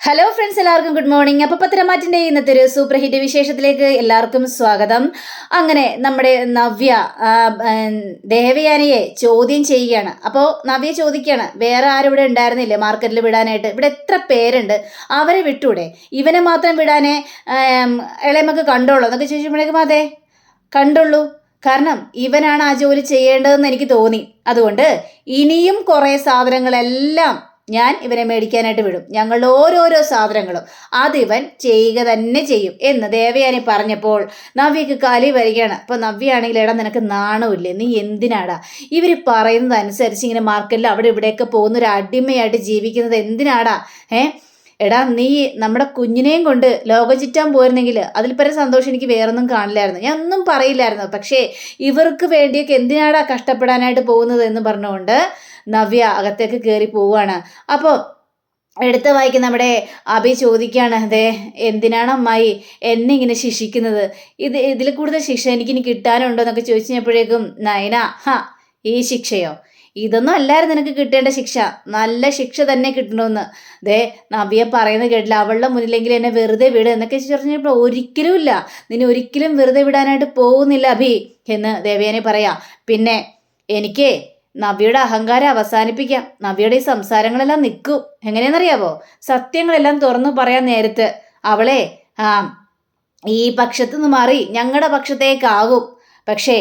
Hello friends, എല്ലാവർക്കും good morning. അപ്പോൾ പത്തരമാറ്റിൻ്റെ ഇന്നത്തെ ഒരു സൂപ്പർ ഹിറ്റ് വിശേഷത്തിലേക്ക് എല്ലാവർക്കും സ്വാഗതം. അങ്ങനെ നമ്മുടെ നവ്യ ദേവയാനിയെ ചോദ്യം ചെയ്യുകയാണ്. അപ്പോൾ നവ്യ ചോദിക്കുകയാണ്, വേറെ ആരും ഇവിടെ ഉണ്ടായിരുന്നില്ലേ മാർക്കറ്റിൽ വിടാനായിട്ട്? ഇവിടെ എത്ര പേരുണ്ട്, അവരെ വിട്ടൂടെ? ഇവനെ മാത്രം വിടാനേ ഇളയമക്ക് കണ്ടോളൂ എന്നൊക്കെ ചോദിക്കുമ്പോഴേക്കും അതെ കണ്ടുള്ളൂ, കാരണം ഇവനാണ് ആ ജോലി ചെയ്യേണ്ടതെന്ന് എനിക്ക് തോന്നി. അതുകൊണ്ട് ഇനിയും കുറേ സാധനങ്ങളെല്ലാം ഞാൻ ഇവനെ മേടിക്കാനായിട്ട് വിടും. ഞങ്ങളുടെ ഓരോരോ സാധനങ്ങളും അതിവൻ ചെയ്യുക തന്നെ ചെയ്യും എന്ന് ദേവയാനി പറഞ്ഞപ്പോൾ നവ്യക്ക് കലി വരികയാണ്. അപ്പോൾ നവ്യയാണെങ്കിൽ എടാ നിനക്ക് നാണമില്ലേ? നീ എന്തിനാടാ ഇവർ പറയുന്നത് അനുസരിച്ച് ഇങ്ങനെ മാർക്കറ്റിൽ അവിടെ ഇവിടെയൊക്കെ പോകുന്ന ഒരു അടിമയായിട്ട് ജീവിക്കുന്നത്? എന്തിനാടാ? എടാ നീ നമ്മുടെ കുഞ്ഞിനെയും കൊണ്ട് ലോകം ചുറ്റാൻ പോയിരുന്നെങ്കിൽ അതിൽ പരം സന്തോഷം എനിക്ക് വേറൊന്നും കാണില്ലായിരുന്നു, ഞാൻ ഒന്നും പറയില്ലായിരുന്നു. പക്ഷേ ഇവർക്ക് വേണ്ടിയൊക്കെ എന്തിനാടാ കഷ്ടപ്പെടാനായിട്ട് പോകുന്നത് എന്ന് പറഞ്ഞുകൊണ്ട് നവ്യ അകത്തേക്ക് കയറി പോവുകയാണ്. അപ്പോൾ എടുത്ത് വായിക്കുന്ന നമ്മുടെ അഭി ചോദിക്കുകയാണ്, അതെ എന്തിനാണ് അമ്മായി എന്നെ ഇങ്ങനെ ശിക്ഷിക്കുന്നത്? ഇതിൽ കൂടുതൽ ശിക്ഷ എനിക്കിനി കിട്ടാനുണ്ടോ എന്നൊക്കെ ചോദിച്ചു കഴിഞ്ഞപ്പോഴേക്കും നയന ഈ ശിക്ഷയോ? ഇതൊന്നും അല്ലായിരുന്നു നിനക്ക് കിട്ടേണ്ട ശിക്ഷ, നല്ല ശിക്ഷ തന്നെ കിട്ടണമെന്ന്. ദേ നവ്യ പറയുന്നത് കേട്ടില്ല, അവളുടെ മുന്നിലെങ്കിലും എന്നെ വെറുതെ വിട് എന്നൊക്കെ പറഞ്ഞപ്പോൾ ഒരിക്കലും ഇല്ല, നിന്നെ ഒരിക്കലും വെറുതെ വിടാനായിട്ട് പോകുന്നില്ല അഭി എന്ന് ദേവയാനി പറയാം. പിന്നെ എനിക്ക് നവ്യയുടെ അഹങ്കാരം അവസാനിപ്പിക്കാം. നവ്യയുടെ ഈ സംസാരങ്ങളെല്ലാം നിൽക്കും. എങ്ങനെയെന്നറിയാവോ? സത്യങ്ങളെല്ലാം തുറന്നു പറയാൻ നേരത്ത് അവളെ ഈ പക്ഷത്തു നിന്ന് മാറി ഞങ്ങളുടെ പക്ഷത്തേക്കാകും. പക്ഷേ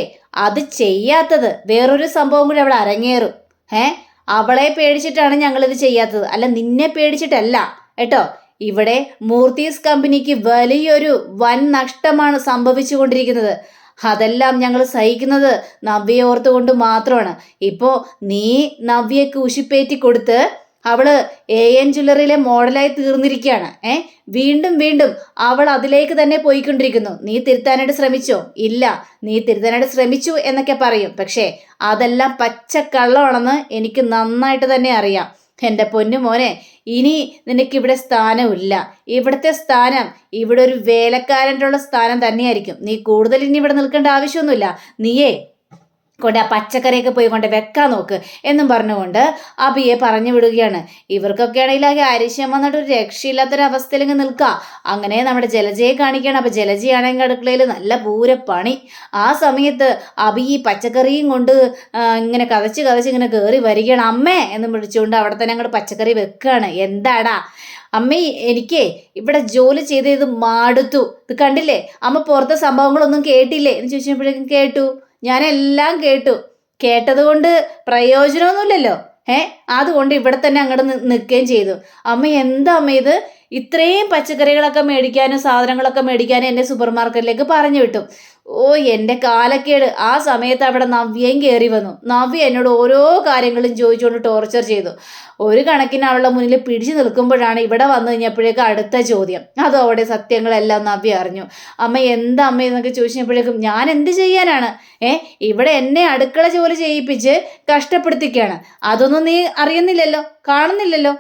അത് ചെയ്യാത്തത് വേറൊരു സംഭവം കൂടി അവിടെ അരങ്ങേറും. അവളെ പേടിച്ചിട്ടാണ് ഞങ്ങളിത് ചെയ്യാത്തത്, അല്ല നിന്നെ പേടിച്ചിട്ടല്ല കേട്ടോ. ഇവിടെ മൂർത്തീസ് കമ്പനിക്ക് വലിയൊരു വൻ നഷ്ടമാണ് സംഭവിച്ചു കൊണ്ടിരിക്കുന്നത്. അതെല്ലാം ഞങ്ങൾ സഹിക്കുന്നത് നവ്യയെ ഓർത്തുകൊണ്ട് മാത്രമാണ്. ഇപ്പോൾ നീ നവ്യക്ക് ഉശിപ്പേറ്റി കൊടുത്ത് അവള് AN ജ്വല്ലറിയിലെ മോഡലായി തീർന്നിരിക്കുകയാണ്. വീണ്ടും വീണ്ടും അവൾ അതിലേക്ക് തന്നെ പോയിക്കൊണ്ടിരിക്കുന്നു. നീ തിരുത്താനായിട്ട് ശ്രമിച്ചോ? ഇല്ല, നീ തിരുത്താനായിട്ട് ശ്രമിച്ചു എന്നൊക്കെ പറയും, പക്ഷേ അതെല്ലാം പച്ചക്കള്ളമാണെന്ന് എനിക്ക് നന്നായിട്ട് തന്നെ അറിയാം. എൻ്റെ പൊന്നു മോനെ, ഇനി നിനക്കിവിടെ സ്ഥാനമില്ല. ഇവിടുത്തെ സ്ഥാനം ഇവിടെ ഒരു വേലക്കാരൻ്റെ ഉള്ള സ്ഥാനം തന്നെയായിരിക്കും. നീ കൂടുതൽ ഇനി ഇവിടെ നിൽക്കേണ്ട ആവശ്യമൊന്നുമില്ല. നീയേ കൊണ്ട് ആ പച്ചക്കറിയൊക്കെ പോയി കൊണ്ട് വെക്കാൻ നോക്ക് എന്നും പറഞ്ഞുകൊണ്ട് അബിയെ പറഞ്ഞു വിടുകയാണ്. ഇവർക്കൊക്കെ ആണെങ്കിൽ ആ അരിശം വന്നിട്ട് ഒരു രക്ഷയില്ലാത്തൊരവസ്ഥയിൽ ഇങ്ങ് നിൽക്കുക. അങ്ങനെ നമ്മുടെ ജലജയെ കാണിക്കുകയാണ്. അപ്പോൾ ജലജയാണെങ്കിൽ അടുക്കളയിൽ നല്ല പൂരപ്പണി. ആ സമയത്ത് അബി ഈ പച്ചക്കറിയും കൊണ്ട് ഇങ്ങനെ കതച്ച് ഇങ്ങനെ കയറി വരികയാണ്. അമ്മേ എന്ന് വിളിച്ചുകൊണ്ട് അവിടെ തന്നെ അങ്ങോട്ട് പച്ചക്കറി വെക്കുകയാണ്. എന്താടാ അമ്മ, എനിക്ക് ഇവിടെ ജോലി ചെയ്ത് മാടുത്തു. ഇത് കണ്ടില്ലേ അമ്മ, പുറത്തെ സംഭവങ്ങളൊന്നും കേട്ടില്ലേ എന്ന് ചോദിച്ചപ്പോഴേക്കും കേട്ടു, ഞാനെല്ലാം കേട്ടത് കൊണ്ട് പ്രയോജനമൊന്നുമില്ലല്ലോ. അതുകൊണ്ട് ഇവിടെ തന്നെ അങ്ങോട്ട് നിൽക്കുകയും ചെയ്തു. അമ്മ എന്താ അമ്മ ഇത്? ഇത്രയും പച്ചക്കറികളൊക്കെ മേടിക്കാനും സാധനങ്ങളൊക്കെ മേടിക്കാനും എന്നെ സൂപ്പർ മാർക്കറ്റിലേക്ക് പറഞ്ഞു വിട്ടു. ഓ എൻ്റെ കാലക്കേട്. ആ സമയത്ത് അവിടെ നവ്യയും കയറി വന്നു. നവ്യ എന്നോട് ഓരോ കാര്യങ്ങളും ചോദിച്ചുകൊണ്ട് ടോർച്ചർ ചെയ്തു. ഒരു കണക്കിന് അവളുടെ മുന്നിൽ പിടിച്ചു നിൽക്കുമ്പോഴാണ് ഇവിടെ വന്നു കഴിഞ്ഞപ്പോഴേക്കും അടുത്ത ചോദ്യം. അതും അവിടെ സത്യങ്ങളെല്ലാം നവ്യ അറിഞ്ഞു. അമ്മ എന്താ അമ്മ എന്നൊക്കെ ചോദിച്ചപ്പോഴേക്കും ഞാൻ എന്ത് ചെയ്യാനാണ്? ഇവിടെ എന്നെ അടുക്കള ജോലി ചെയ്യിപ്പിച്ച് കഷ്ടപ്പെടുത്തിക്കുകയാണ്. അതൊന്നും നീ അറിയുന്നില്ലല്ലോ, കാണുന്നില്ലല്ലോ.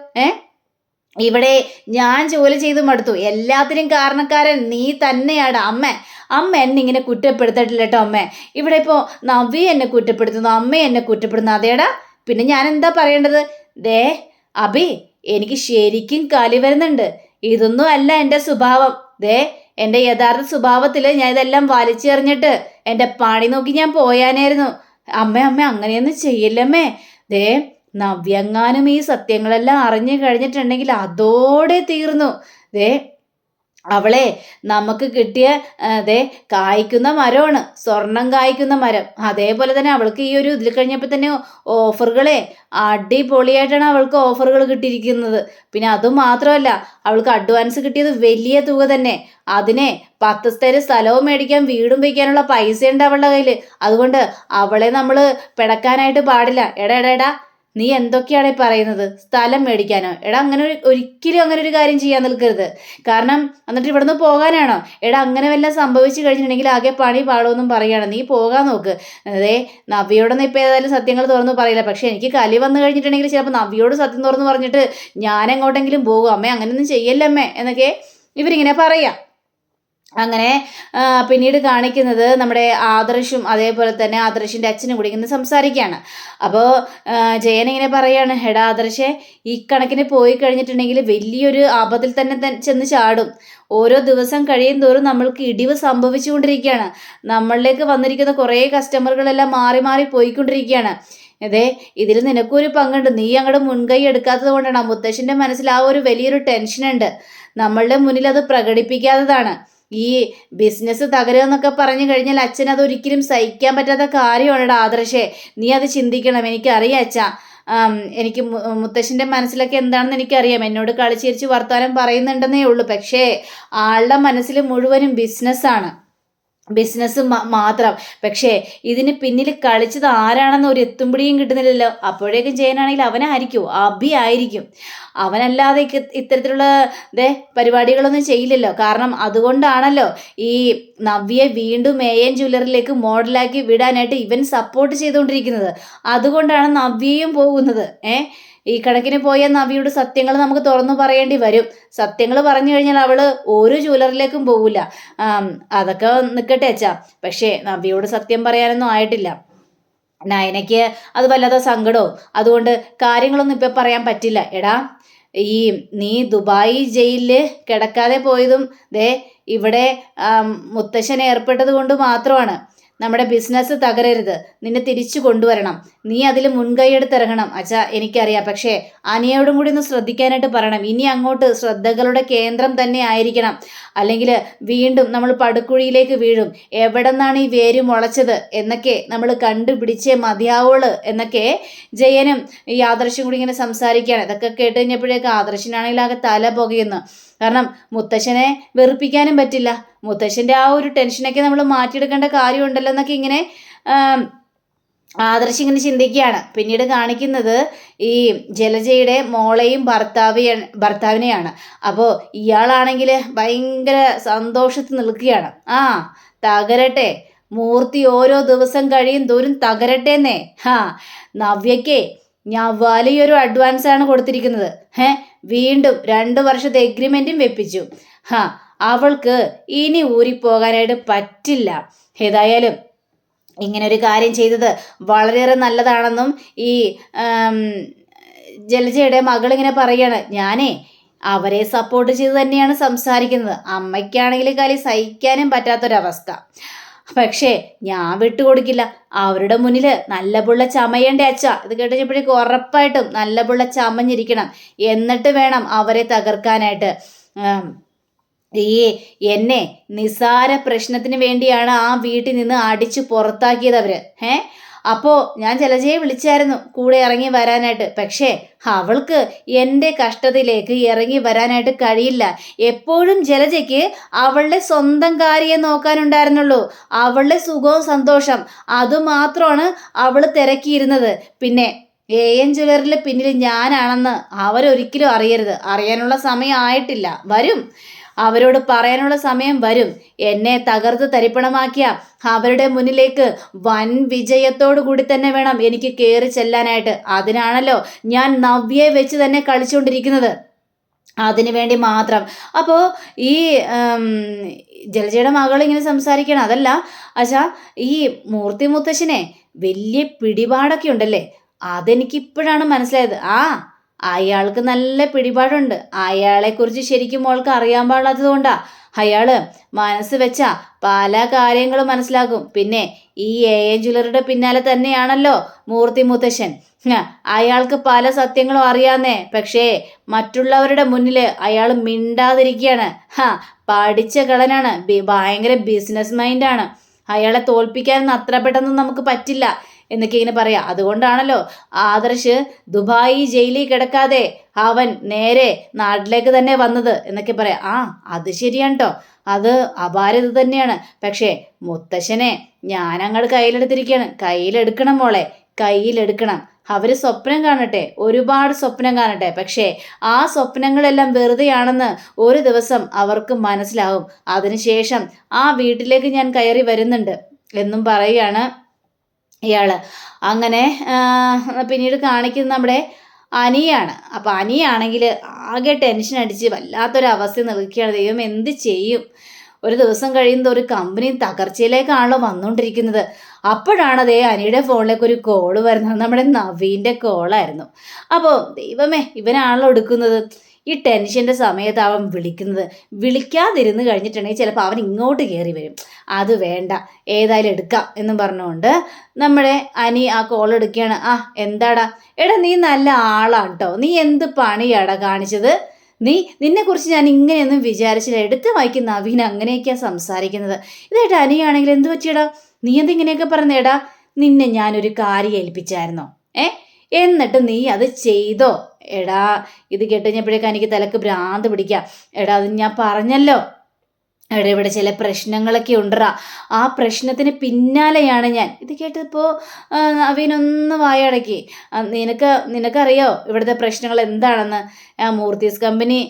ഇവിടെ ഞാൻ ജോലി ചെയ്ത് മടുത്തു. എല്ലാത്തിനും കാരണക്കാരൻ നീ തന്നെയാണ് അമ്മ എന്നെ ഇങ്ങനെ കുറ്റപ്പെടുത്തിട്ടില്ല കേട്ടോ അമ്മ. ഇവിടെ ഇപ്പോൾ നവ്യ എന്നെ കുറ്റപ്പെടുത്തുന്നു, അമ്മ എന്നെ കുറ്റപ്പെടുന്നു. അതേടാ പിന്നെ ഞാൻ എന്താ പറയേണ്ടത്? ദേ അബി, എനിക്ക് ശരിക്കും കലി വരുന്നുണ്ട്. ഇതൊന്നും അല്ല എൻ്റെ സ്വഭാവം. ദേ എൻ്റെ യഥാർത്ഥ സ്വഭാവത്തിൽ ഞാൻ ഇതെല്ലാം വലിച്ചെറിഞ്ഞിട്ട് എൻ്റെ പണി നോക്കി ഞാൻ പോയാനായിരുന്നു. അമ്മ അങ്ങനെയൊന്നും ചെയ്യില്ലമ്മേ. ദേ നവ്യങ്ങാനും ഈ സത്യങ്ങളെല്ലാം അറിഞ്ഞു കഴിഞ്ഞിട്ടുണ്ടെങ്കിൽ അതോടെ തീർന്നു. ദേ അവളെ നമുക്ക് കിട്ടിയ കായ്ക്കുന്ന മരമാണ്, സ്വർണം കായ്ക്കുന്ന മരം. അതേപോലെ തന്നെ അവൾക്ക് ഈ ഒരു ഇതിൽ കഴിഞ്ഞപ്പോൾ തന്നെ ഓഫറുകളെ അടിപൊളിയായിട്ടാണ് അവൾക്ക് ഓഫറുകൾ കിട്ടിയിരിക്കുന്നത്. പിന്നെ അതുമാത്രമല്ല, അവൾക്ക് അഡ്വാൻസ് കിട്ടിയത് വലിയ തുക തന്നെ. അതിനെ 10 സ്ഥലം സ്ഥലവും മേടിക്കാൻ വീടും വയ്ക്കാനുള്ള പൈസ ഉണ്ട് അവളുടെ കയ്യിൽ. അതുകൊണ്ട് അവളെ നമ്മൾ പിടക്കാനായിട്ട് പാടില്ല. എടാ നീ എന്തൊക്കെയാണ് ഈ പറയുന്നത്? സ്ഥലം മേടിക്കാനോ? ഒരിക്കലും അങ്ങനെ ഒരു കാര്യം ചെയ്യാൻ നിൽക്കരുത്. കാരണം എന്നിട്ട് ഇവിടുന്ന് പോകാനാണോ? അങ്ങനെ വല്ലതും സംഭവിച്ചു കഴിഞ്ഞിട്ടുണ്ടെങ്കിൽ ആകെ പണി പാടുമെന്നും പറയുകയാണ്. നീ പോകാൻ നോക്ക്. നവ്യയോടൊന്നും ഇപ്പം ഏതായാലും സത്യങ്ങൾ തുറന്ന് പറയില്ല. പക്ഷെ എനിക്ക് കലി വന്നു കഴിഞ്ഞിട്ടുണ്ടെങ്കിൽ ചിലപ്പോൾ നവ്യയോട് സത്യം തുറന്ന് പറഞ്ഞിട്ട് ഞാൻ എങ്ങോട്ടെങ്കിലും പോകും. അമ്മ അങ്ങനെയൊന്നും ചെയ്യല്ലേ അമ്മേ എന്നൊക്കെ ഇവരിങ്ങനെ പറയാം. അങ്ങനെ പിന്നീട് കാണിക്കുന്നത് നമ്മുടെ ആദർശും അതേപോലെ തന്നെ ആദർശിൻ്റെ അച്ഛനും കൂടി ഇങ്ങനെ സംസാരിക്കുകയാണ്. അപ്പോൾ ജയൻ ഇങ്ങനെ പറയാണ്, എടാ ആദർശേ, ഈ കണക്കിന് പോയി കഴിഞ്ഞിട്ടുണ്ടെങ്കിൽ വലിയൊരു ആപത്തിൽ തന്നെ ചെന്ന് ചാടും. ഓരോ ദിവസം കഴിയും തോറും നമ്മൾക്ക് ഇടിവ് സംഭവിച്ചുകൊണ്ടിരിക്കുകയാണ്. നമ്മളിലേക്ക് വന്നിരിക്കുന്ന കുറേ കസ്റ്റമറുകളെല്ലാം മാറി മാറി പോയിക്കൊണ്ടിരിക്കുകയാണ്. അതെ, ഇതിൽ നിനക്കൊരു പങ്കുണ്ട്. നീ അങ്ങോട്ട് മുൻകൈ എടുക്കാത്തത് കൊണ്ടാണ്. മുത്തശ്ശൻ്റെ മനസ്സിൽ ആ ഒരു വലിയൊരു ടെൻഷനുണ്ട്. നമ്മളുടെ മുന്നിൽ അത് പ്രകടിപ്പിക്കാത്തതാണ്. ഈ ബിസിനസ് തകരുക എന്നൊക്കെ പറഞ്ഞു കഴിഞ്ഞാൽ അച്ഛൻ അതൊരിക്കലും സഹിക്കാൻ പറ്റാത്ത കാര്യമാണെടാ ആദർശേ. നീ അത് ചിന്തിക്കണം. എനിക്കറിയാം അച്ഛാ, എനിക്ക് മുത്തശ്ശൻ്റെ മനസ്സിലൊക്കെ എന്താണെന്ന് എനിക്കറിയാം. എന്നോട് കളിച്ചിരിച്ച് വർത്താനം പറയുന്നുണ്ടെന്നേ ഉള്ളൂ. പക്ഷേ ആളുടെ മനസ്സിൽ മുഴുവനും ബിസിനസ് മാത്രം. പക്ഷേ ഇതിന് പിന്നിൽ കളിച്ചത് ആരാണെന്ന് ഒരു എത്തുംപിടിയും കിട്ടുന്നില്ലല്ലോ. അപ്പോഴേക്കും ജയനാണെങ്കിൽ അവനായിരിക്കും, അഭി ആയിരിക്കും. അവനല്ലാതെ ഇത്തരത്തിലുള്ള പരിപാടികളൊന്നും ചെയ്യില്ലല്ലോ. കാരണം അതുകൊണ്ടാണല്ലോ ഈ നവ്യയെ വീണ്ടും AN ജ്വല്ലറിയിലേക്ക് മോഡലാക്കി വിടാനായിട്ട് ഇവൻ സപ്പോർട്ട് ചെയ്തുകൊണ്ടിരിക്കുന്നത്. അതുകൊണ്ടാണ് നവ്യയും പോകുന്നത്. ഈ കണക്കിന് പോയ നവ്യയുടെ സത്യങ്ങൾ നമുക്ക് തുറന്നു പറയേണ്ടി വരും. സത്യങ്ങൾ പറഞ്ഞു കഴിഞ്ഞാൽ അവള് ഒരു ജ്വല്ലറിയിലേക്കും പോകില്ല. അതൊക്കെ നിൽക്കട്ടെ അച്ഛാ. പക്ഷേ നവ്യയോട് സത്യം പറയാനൊന്നും ആയിട്ടില്ല. നയനയ്ക്ക് അത് വല്ലാത്ത സങ്കടവും. അതുകൊണ്ട് കാര്യങ്ങളൊന്നും ഇപ്പം പറയാൻ പറ്റില്ല. എടാ, നീ ദുബായ് ജയിലിൽ കിടക്കാതെ പോയതും ഇവിടെ മുത്തശ്ശൻ ഏർപ്പെട്ടത് കൊണ്ട് മാത്രമാണ്. നമ്മുടെ ബിസിനസ് തകരരുത്. നിന്നെ തിരിച്ചു കൊണ്ടുവരണം. നീ അതിൽ മുൻകൈയെടുത്തിറങ്ങണം അച്ഛാ. എനിക്കറിയാം. പക്ഷേ അനിയോടും കൂടി ഒന്ന് ശ്രദ്ധിക്കാനായിട്ട് പറയണം. ഇനി അങ്ങോട്ട് ശ്രദ്ധകളുടെ കേന്ദ്രം തന്നെ ആയിരിക്കണം. അല്ലെങ്കിൽ വീണ്ടും നമ്മൾ പടുക്കുഴിയിലേക്ക് വീഴും. എവിടെ നിന്നാണ് ഈ വേര് മുളച്ചത് എന്നൊക്കെ നമ്മൾ കണ്ടുപിടിച്ചേ മതിയാവുള്ളൂ എന്നൊക്കെ ജയനും ഈ ആദർശം കൂടി ഇങ്ങനെ സംസാരിക്കുകയാണ്. ഇതൊക്കെ കേട്ട് കഴിഞ്ഞപ്പോഴേക്ക് ആദർശനാണെങ്കിൽ ആകെ തല പുകയുന്നു. കാരണം മുത്തശ്ശനെ വെറുപ്പിക്കാനും പറ്റില്ല. മുത്തശ്ശൻ്റെ ആ ഒരു ടെൻഷനൊക്കെ നമ്മൾ മാറ്റിയെടുക്കേണ്ട കാര്യമുണ്ടല്ലോ എന്നൊക്കെ ഇങ്ങനെ ആദർശ് ഇങ്ങനെ ചിന്തിക്കുകയാണ്. പിന്നീട് കാണിക്കുന്നത് ഈ ജലജയുടെ മോളെയും ഭർത്താവിനെയാണ്. അപ്പോൾ ഇയാളാണെങ്കിൽ ഭയങ്കര സന്തോഷത്തിൽ നിൽക്കുകയാണ്. തകരട്ടെ, മൂർത്തി ഓരോ ദിവസം കഴിയും തോറും തകരട്ടെന്നേ. നവ്യയ്ക്ക് ഞാൻ വലിയൊരു അഡ്വാൻസ് ആണ് കൊടുത്തിരിക്കുന്നത്. വീണ്ടും 2 വർഷത്തെ എഗ്രിമെൻറ്റും വെപ്പിച്ചു. അവൾക്ക് ഇനി ഊരിപ്പോകാനായിട്ട് പറ്റില്ല. ഏതായാലും ഇങ്ങനൊരു കാര്യം ചെയ്തത് വളരെയേറെ നല്ലതാണെന്നും ഈ ജലജയുടെ മകളിങ്ങനെ പറയാണ്. ഞാനേ അവരെ സപ്പോർട്ട് ചെയ്ത് തന്നെയാണ് സംസാരിക്കുന്നത്. അമ്മയ്ക്കാണെങ്കിൽ കളി സഹിക്കാനും പറ്റാത്തൊരവസ്ഥ. പക്ഷേ ഞാൻ വിട്ടുകൊടുക്കില്ല. അവരുടെ മുന്നിൽ നല്ല പുള്ള ചമയണ്ടേ അച്ഛ. ഇത് കേട്ടുകഴിഞ്ഞപ്പോഴേക്കും ഉറപ്പായിട്ടും നല്ല പുള്ള ചമഞ്ഞിരിക്കണം. എന്നിട്ട് വേണം അവരെ തകർക്കാനായിട്ട്. എന്നെ നിസാര പ്രശ്നത്തിന് വേണ്ടിയാണ് ആ വീട്ടിൽ നിന്ന് അടിച്ചു പുറത്താക്കിയത് അവർ. അപ്പോൾ ഞാൻ ജലജയെ വിളിച്ചായിരുന്നു കൂടെ ഇറങ്ങി വരാനായിട്ട്. പക്ഷേ അവൾക്ക് എൻ്റെ കഷ്ടതയിലേക്ക് ഇറങ്ങി വരാനായിട്ട് കഴിയില്ല. എപ്പോഴും ജലജയ്ക്ക് അവളുടെ സ്വന്തം കാര്യം നോക്കാനുണ്ടായിരുന്നുള്ളൂ. അവളുടെ സുഖവും സന്തോഷം അതുമാത്രമാണ് അവൾ തിരക്കിയിരുന്നത്. പിന്നെ AN ജ്വല്ലറിയിൽ പിന്നിൽ ഞാനാണെന്ന് അവരൊരിക്കലും അറിയരുത്. അറിയാനുള്ള സമയം ആയിട്ടില്ല. വരും, അവരോട് പറയാനുള്ള സമയം വരും. എന്നെ തകർത്ത് തരിപ്പണമാക്കിയ അവരുടെ മുന്നിലേക്ക് വൻ വിജയത്തോടു കൂടി തന്നെ വേണം എനിക്ക് കയറി ചെല്ലാനായിട്ട്. അതിനാണല്ലോ ഞാൻ നവ്യയെ വെച്ച് തന്നെ കളിച്ചുകൊണ്ടിരിക്കുന്നത്. അതിനു വേണ്ടി മാത്രം. അപ്പോൾ ഈ ജലജയുടെ മകൾ ഇങ്ങനെ സംസാരിക്കണം. അതല്ല അച്ഛാ, ഈ മൂർത്തി മുത്തശ്ശനെ വലിയ പിടിപാടൊക്കെ ഉണ്ടല്ലേ. അതെനിക്കിപ്പോഴാണ് മനസ്സിലായത്. അയാൾക്ക് നല്ല പിടിപാടുണ്ട്. അയാളെക്കുറിച്ച് ശരിക്കും മോൾക്ക് അറിയാൻ പാടില്ലാത്തത് കൊണ്ടാ. അയാള് മനസ്സ് വെച്ച പല കാര്യങ്ങളും മനസ്സിലാക്കും. പിന്നെ ഈ AN ജ്വല്ലറിയുടെ പിന്നാലെ തന്നെയാണല്ലോ മൂർത്തി മുത്തശ്ശൻ. അയാൾക്ക് പല സത്യങ്ങളും അറിയാന്നേ. പക്ഷേ മറ്റുള്ളവരുടെ മുന്നിൽ അയാൾ മിണ്ടാതിരിക്കുകയാണ്. പഠിച്ച കളനാണ്, ഭയങ്കര ബിസിനസ് മൈൻഡാണ്. അയാളെ തോൽപ്പിക്കാനൊന്നും അത്ര പെട്ടെന്ന് നമുക്ക് പറ്റില്ല എന്നൊക്കെ ഇങ്ങനെ പറയാം. അതുകൊണ്ടാണല്ലോ ആദർശ് ദുബായ് ജയിലിൽ കിടക്കാതെ അവൻ നേരെ നാട്ടിലേക്ക് തന്നെ വന്നത് എന്നൊക്കെ പറയാം. അത് ശരിയാണ് കേട്ടോ. അത് അപാരത തന്നെയാണ്. പക്ഷേ മുത്തശ്ശനെ ഞാനങ്ങോട്ട് കയ്യിലെടുത്തിരിക്കുകയാണ്. കയ്യിലെടുക്കണം മോളെ, കയ്യിലെടുക്കണം. അവർ സ്വപ്നം കാണട്ടെ, ഒരുപാട് സ്വപ്നം കാണട്ടെ. പക്ഷേ ആ സ്വപ്നങ്ങളെല്ലാം വെറുതെയാണെന്ന് ഒരു ദിവസം അവർക്ക് മനസ്സിലാവും. അതിനുശേഷം ആ വീട്ടിലേക്ക് ഞാൻ കയറി വരുന്നുണ്ട് എന്നും പറയുകയാണ് ഇയാള്. അങ്ങനെ പിന്നീട് കാണിക്കുന്നത് നമ്മുടെ അനിയാണ്. അപ്പം അനിയാണെങ്കിൽ ആകെ ടെൻഷൻ അടിച്ച് വല്ലാത്തൊരവസ്ഥ നിൽക്കുകയാണ്. ദൈവം എന്ത് ചെയ്യും? ഒരു ദിവസം കഴിയുന്നത് ഒരു കമ്പനി തകർച്ചയിലേക്കാണല്ലോ വന്നുകൊണ്ടിരിക്കുന്നത്. അപ്പോഴാണ് അതേ അനിയുടെ ഫോണിലേക്ക് ഒരു കോള് വരുന്നത്. നമ്മുടെ നവീൻ്റെ കോളായിരുന്നു. അപ്പോൾ ദൈവമേ, ഇവനാണല്ലോ എടുക്കുന്നത്. ഈ ടെൻഷൻ്റെ സമയത്ത് അവൻ വിളിക്കുന്നത്. വിളിക്കാതിരുന്ന് കഴിഞ്ഞിട്ടുണ്ടെങ്കിൽ ചിലപ്പോൾ അവൻ ഇങ്ങോട്ട് കയറി വരും. അത് വേണ്ട, ഏതായാലും എടുക്കാം എന്നും പറഞ്ഞുകൊണ്ട് നമ്മുടെ അനി ആ കോൾ എടുക്കുകയാണ്. എന്താടാ? എടാ, നീ നല്ല ആളാണ് കേട്ടോ. നീ എന്ത് പണിയാടാ കാണിച്ചത്? നിന്നെക്കുറിച്ച് ഞാൻ ഇങ്ങനെയൊന്നും വിചാരിച്ചില്ല. എടുത്ത് വായിക്കും നവീൻ അങ്ങനെയൊക്കെയാണ് സംസാരിക്കുന്നത്. ഇതായിട്ട് അനിയാണെങ്കിൽ എന്ത് പറ്റിയടാ? നീ എന്തിങ്ങനെയൊക്കെ പറഞ്ഞേടാ? നിന്നെ ഞാനൊരു കാര്യം ഏൽപ്പിച്ചായിരുന്നോ? എന്നിട്ട് നീ അത് ചെയ്തോ? എടാ, ഇത് കേട്ടുകഴിഞ്ഞപ്പോഴേക്കും എനിക്ക് തലക്ക് ഭ്രാന്ത് പിടിക്കാം. എടാ, അത് ഞാൻ പറഞ്ഞല്ലോ. എടാ, ഇവിടെ ചില പ്രശ്നങ്ങളൊക്കെ ഉണ്ടറാ. ആ പ്രശ്നത്തിന് പിന്നാലെയാണ് ഞാൻ. ഇത് കേട്ടപ്പോൾ അവനൊന്ന് വായടക്കി. നിനക്കറിയോ ഇവിടുത്തെ പ്രശ്നങ്ങൾ എന്താണെന്ന്? മൂർത്തീസ് കമ്പനി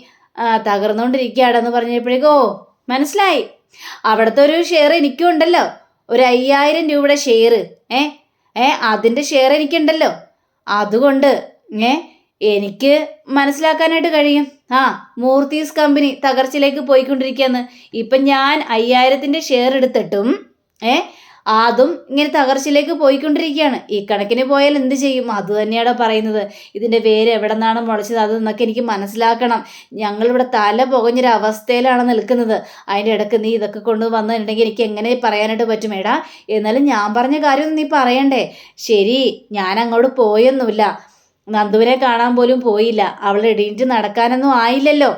തകർന്നുകൊണ്ടിരിക്കുകയാണെന്ന് പറഞ്ഞപ്പോഴേക്കോ മനസ്സിലായി. അവിടുത്തെ ഒരു ഷെയർ എനിക്കും ഉണ്ടല്ലോ, ഒരു 5000 രൂപയുടെ ഷെയർ. അതിൻ്റെ ഷെയർ എനിക്കുണ്ടല്ലോ. അതുകൊണ്ട് എനിക്ക് മനസ്സിലാക്കാനായിട്ട് കഴിയും. മൂർത്തീസ് കമ്പനി തകർച്ചയിലേക്ക് പോയിക്കൊണ്ടിരിക്കുകയെന്ന്. ഇപ്പം ഞാൻ 5000ൻ്റെ ഷെയർ എടുത്തിട്ടും അതും ഇങ്ങനെ തകർച്ചയിലേക്ക് പോയിക്കൊണ്ടിരിക്കുകയാണ്. ഈ കണക്കിന് പോയാൽ എന്ത് ചെയ്യും? അത് തന്നെയാണ് പറയുന്നത്. ഇതിൻ്റെ വേര് എവിടെ നിന്നാണ് മുളച്ചത് അതെന്നൊക്കെ എനിക്ക് മനസ്സിലാക്കണം. ഞങ്ങളിവിടെ തല പുകഞ്ഞൊരവസ്ഥയിലാണ് നിൽക്കുന്നത്. അതിൻ്റെ ഇടയ്ക്ക് നീ ഇതൊക്കെ കൊണ്ട് വന്നിട്ടുണ്ടെങ്കിൽ എനിക്ക് എങ്ങനെ പറയാനായിട്ട് പറ്റും? എടാ, എന്നാലും ഞാൻ പറഞ്ഞ കാര്യമൊന്നും നീ പറയണ്ടേ? ശരി, ഞാൻ അങ്ങോട്ട് പോയൊന്നുമില്ല. നന്ദുവിനെ കാണാൻ പോലും പോയില്ല. അവൾ എണീറ്റ് നടക്കാനൊന്നും ആയില്ലല്ലോ.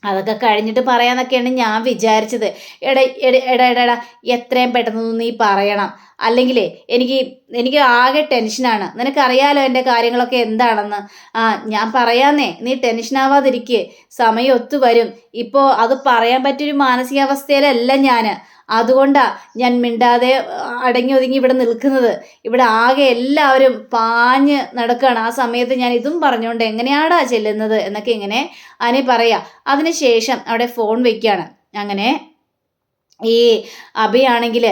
അതൊക്കെ കഴിഞ്ഞിട്ട് പറയാന്നൊക്കെയാണ് ഞാൻ വിചാരിച്ചത്. എടാ, എത്രയും പെട്ടെന്നൊന്നും നീ പറയണം. അല്ലെങ്കിൽ എനിക്ക് ആകെ ടെൻഷനാണ്. നിനക്കറിയാലോ എൻ്റെ കാര്യങ്ങളൊക്കെ എന്താണെന്ന്. ഞാൻ പറയാന്നേ, നീ ടെൻഷനാവാതിരിക്കുക. സമയം ഒത്തു വരും. ഇപ്പോൾ അത് പറയാൻ പറ്റിയൊരു മാനസികാവസ്ഥയിലല്ല ഞാൻ. അതുകൊണ്ടാണ് ഞാൻ മിണ്ടാതെ അടങ്ങി ഒതുങ്ങി ഇവിടെ നിൽക്കുന്നത്. ഇവിടെ ആകെ എല്ലാവരും പാഞ്ഞ് നടക്കുകയാണ്. ആ സമയത്ത് ഞാൻ ഇതും പറഞ്ഞുകൊണ്ട് എങ്ങനെയാടാ ചെല്ലുന്നത് എന്നൊക്കെ ഇങ്ങനെ അനി പറയാ. അതിനുശേഷം അവിടെ ഫോൺ വയ്ക്കുകയാണ്. അങ്ങനെ ഈ അഭിയാണെങ്കിൽ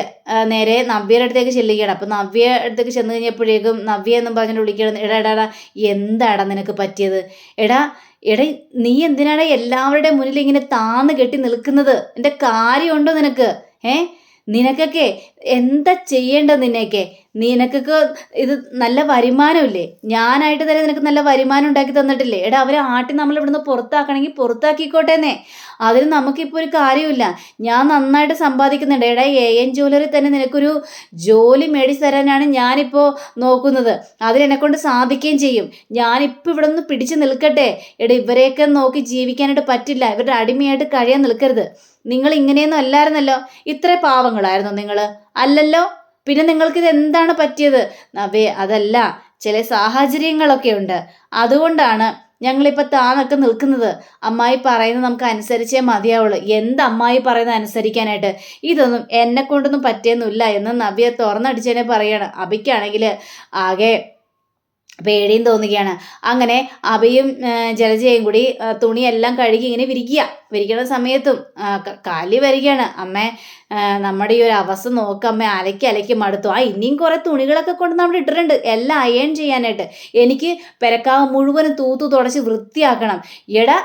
നേരെ നവ്യയുടെ അടുത്തേക്ക് ചെല്ലുകയാണ്. അപ്പം നവ്യ അടുത്തേക്ക് ചെന്ന് കഴിഞ്ഞപ്പോഴേക്കും നവ്യ എന്നും പറഞ്ഞിട്ട് വിളിക്കണം. എടാ, എന്താടാ നിനക്ക് പറ്റിയത്? എടാ, നീ എന്തിനാണ് എല്ലാവരുടെ മുന്നിൽ ഇങ്ങനെ താന്ന് കെട്ടി നിൽക്കുന്നത്? എൻ്റെ കാര്യമുണ്ടോ നിനക്ക്? നിനക്കൊക്കെ എന്താ ചെയ്യേണ്ടത്? നിനക്കൊക്കെ ഇത് നല്ല വരുമാനമില്ലേ? ഞാനായിട്ട് തന്നെ നിനക്ക് നല്ല വരുമാനം ഉണ്ടാക്കി തന്നിട്ടില്ലേ? എടാ, അവരെ ആട്ടി നമ്മൾ ഇവിടുന്ന് പുറത്താക്കണമെങ്കിൽ പുറത്താക്കിക്കോട്ടെന്നേ. അതിന് നമുക്കിപ്പോൾ ഒരു കാര്യമില്ല. ഞാൻ നന്നായിട്ട് സമ്പാദിക്കുന്നുണ്ട്. എടാ, AN ജ്വല്ലറി തന്നെ നിനക്കൊരു ജോലി മേടിച്ച് തരാനാണ് ഞാനിപ്പോൾ നോക്കുന്നത്. അതിനെക്കൊണ്ട് സാധിക്കുകയും ചെയ്യും. ഞാനിപ്പോൾ ഇവിടെ നിന്ന് പിടിച്ച് നിൽക്കട്ടെ? എടാ, ഇവരെയൊക്കെ നോക്കി ജീവിക്കാനായിട്ട് പറ്റില്ല. ഇവരുടെ അടിമയായിട്ട് കഴിയാൻ നിൽക്കരുത്. നിങ്ങൾ ഇങ്ങനെയൊന്നും അല്ലായിരുന്നല്ലോ. ഇത്ര പാവങ്ങളായിരുന്നു നിങ്ങൾ? അല്ലല്ലോ. പിന്നെ നിങ്ങൾക്കിത് എന്താണ് പറ്റിയത്? അതല്ല, ചില സാഹചര്യങ്ങളൊക്കെ ഉണ്ട്. അതുകൊണ്ടാണ് ഞങ്ങളിപ്പോൾ താന്നൊക്കെ നിൽക്കുന്നത്. അമ്മായി പറയുന്നത് നമുക്ക് അനുസരിച്ചേ മതിയാവുള്ളൂ. എന്ത് അമ്മായി പറയുന്നത് അനുസരിക്കാനായിട്ട്? ഇതൊന്നും എന്നെ കൊണ്ടൊന്നും പറ്റിയൊന്നുമില്ല എന്ന് നവ്യ തുറന്നടിച്ചതിനെ പറയാണ്. അഭിക്കാണെങ്കിൽ ആകെ പേടിയും തോന്നുകയാണ്. അങ്ങനെ അഭയും ജലജയും കൂടി തുണിയെല്ലാം കഴുകി ഇങ്ങനെ വിരിക്കണ സമയത്തും കാലി വരികയാണ്. അമ്മേ, നമ്മുടെ ഈ ഒരു അവസ്ഥ നോക്കമ്മേ, അലക്കി മടുത്തു. ഇനിയും കുറേ തുണികളൊക്കെ കൊണ്ട് നമ്മൾ ഇട്ടിട്ടുണ്ട്, എല്ലാം അയൺ ചെയ്യാനായിട്ട്. എനിക്ക് പെരക്കാവ് മുഴുവനും തൂത്തു തുടച്ച് വൃത്തിയാക്കണം. എടാ,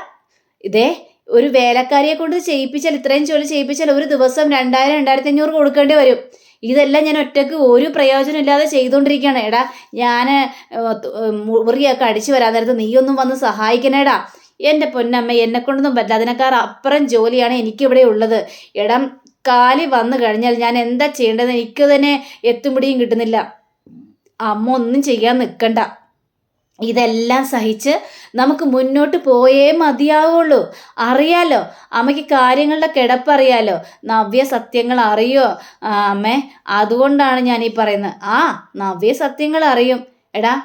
ഇതേ ഒരു വേലക്കാരിയെ കൊണ്ട് ചെയ്യിപ്പിച്ചാൽ, ഇത്രയും ജോലി ചെയ്യിപ്പിച്ചാൽ ഒരു ദിവസം 2000-2500 കൊടുക്കേണ്ടി വരും. ഇതെല്ലാം ഞാൻ ഒറ്റയ്ക്ക് ഒരു പ്രയോജനം ഇല്ലാതെ ചെയ്തുകൊണ്ടിരിക്കുകയാണ്. എടാ, ഞാൻ മുറിയൊക്കെ അടിച്ചു വരാൻ നേരത്ത് നീയൊന്നും വന്ന് സഹായിക്കണേടാ. എൻ്റെ പൊന്നമ്മ, എന്നെക്കൊണ്ടൊന്നും പറ്റില്ല. അതിനേക്കാൾ അപ്പുറം ജോലിയാണ് എനിക്കിവിടെ ഉള്ളത്. ഇടം കാലി വന്നു കഴിഞ്ഞാൽ ഞാൻ എന്താ ചെയ്യേണ്ടത് എനിക്ക് തന്നെ എത്തുപിടിയും കിട്ടുന്നില്ല. അമ്മ ഒന്നും ചെയ്യാൻ നിൽക്കണ്ട. ഇതെല്ലാം സഹിച്ച് നമുക്ക് മുന്നോട്ട് പോയേ മതിയാവുള്ളൂ. അറിയാലോ, അമ്മയ്ക്ക് കാര്യങ്ങളുടെ കിടപ്പറിയാലോ. നവ്യ സത്യങ്ങൾ അറിയോ അമ്മേ? അതുകൊണ്ടാണ് ഞാൻ ഈ പറയുന്നത്. നവ്യ സത്യങ്ങൾ അറിയും. എടാ,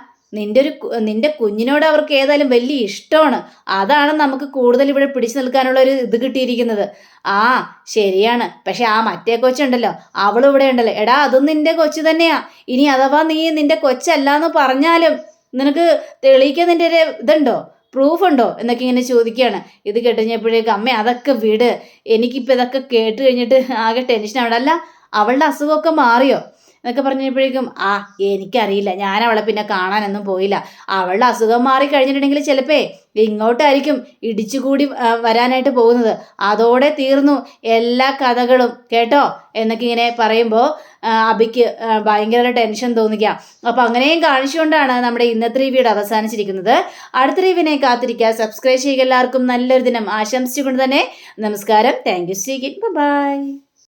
നിന്റെ കുഞ്ഞിനോട് അവർക്ക് ഏതായാലും വലിയ ഇഷ്ടമാണ്. അതാണ് നമുക്ക് കൂടുതൽ ഇവിടെ പിടിച്ചു നിൽക്കാനുള്ള ഒരു ഇത് കിട്ടിയിരിക്കുന്നത്. ശരിയാണ്. പക്ഷെ മറ്റേ കൊച്ചുണ്ടല്ലോ, അവളും ഇവിടെ ഉണ്ടല്ലോ. എടാ, അതും നിന്റെ കൊച്ചു തന്നെയാ. ഇനി അഥവാ നീ നിന്റെ കൊച്ചല്ലാന്ന് പറഞ്ഞാലും നിനക്ക് തെളിയിക്കാൻ നിന്റെ ഒരു ഇതുണ്ടോ, പ്രൂഫുണ്ടോ എന്നൊക്കെ ഇങ്ങനെ ചോദിക്കുകയാണ്. ഇത് കേട്ടുകഴിഞ്ഞപ്പോഴേക്കും അമ്മ അതൊക്കെ വിട്, എനിക്കിപ്പോൾ ഇതൊക്കെ കേട്ട് കഴിഞ്ഞിട്ട് ആകെ ടെൻഷനാണ്. അല്ല, അവളുടെ അസുഖമൊക്കെ മാറിയോ എന്നൊക്കെ പറഞ്ഞപ്പോഴേക്കും എനിക്കറിയില്ല, ഞാൻ അവളെ പിന്നെ കാണാനൊന്നും പോയില്ല. അവളുടെ അസുഖം മാറി കഴിഞ്ഞിട്ടുണ്ടെങ്കിൽ ചിലപ്പോ ഇങ്ങോട്ടായിരിക്കും ഇടിച്ചുകൂടി വരാനായിട്ട് പോകുന്നത്. അതോടെ തീർന്നു എല്ലാ കഥകളും കേട്ടോ എന്നൊക്കെ ഇങ്ങനെ പറയുമ്പോൾ അബിക്ക് ഭയങ്കര ടെൻഷൻ തോന്നിക്കുക. അപ്പോൾ അങ്ങനെയും കാണിച്ചുകൊണ്ടാണ് നമ്മുടെ ഇന്നത്തെ റിവ്യൂടെ അവസാനിച്ചിരിക്കുന്നത്. അടുത്ത റിവ്യൂവിനെ കാത്തിരിക്കുക. സബ്സ്ക്രൈബ് ചെയ്യുക. എല്ലാവർക്കും നല്ലൊരു ദിനം ആശംസിച്ചുകൊണ്ട് തന്നെ നമസ്കാരം. Thank you. ബൈ.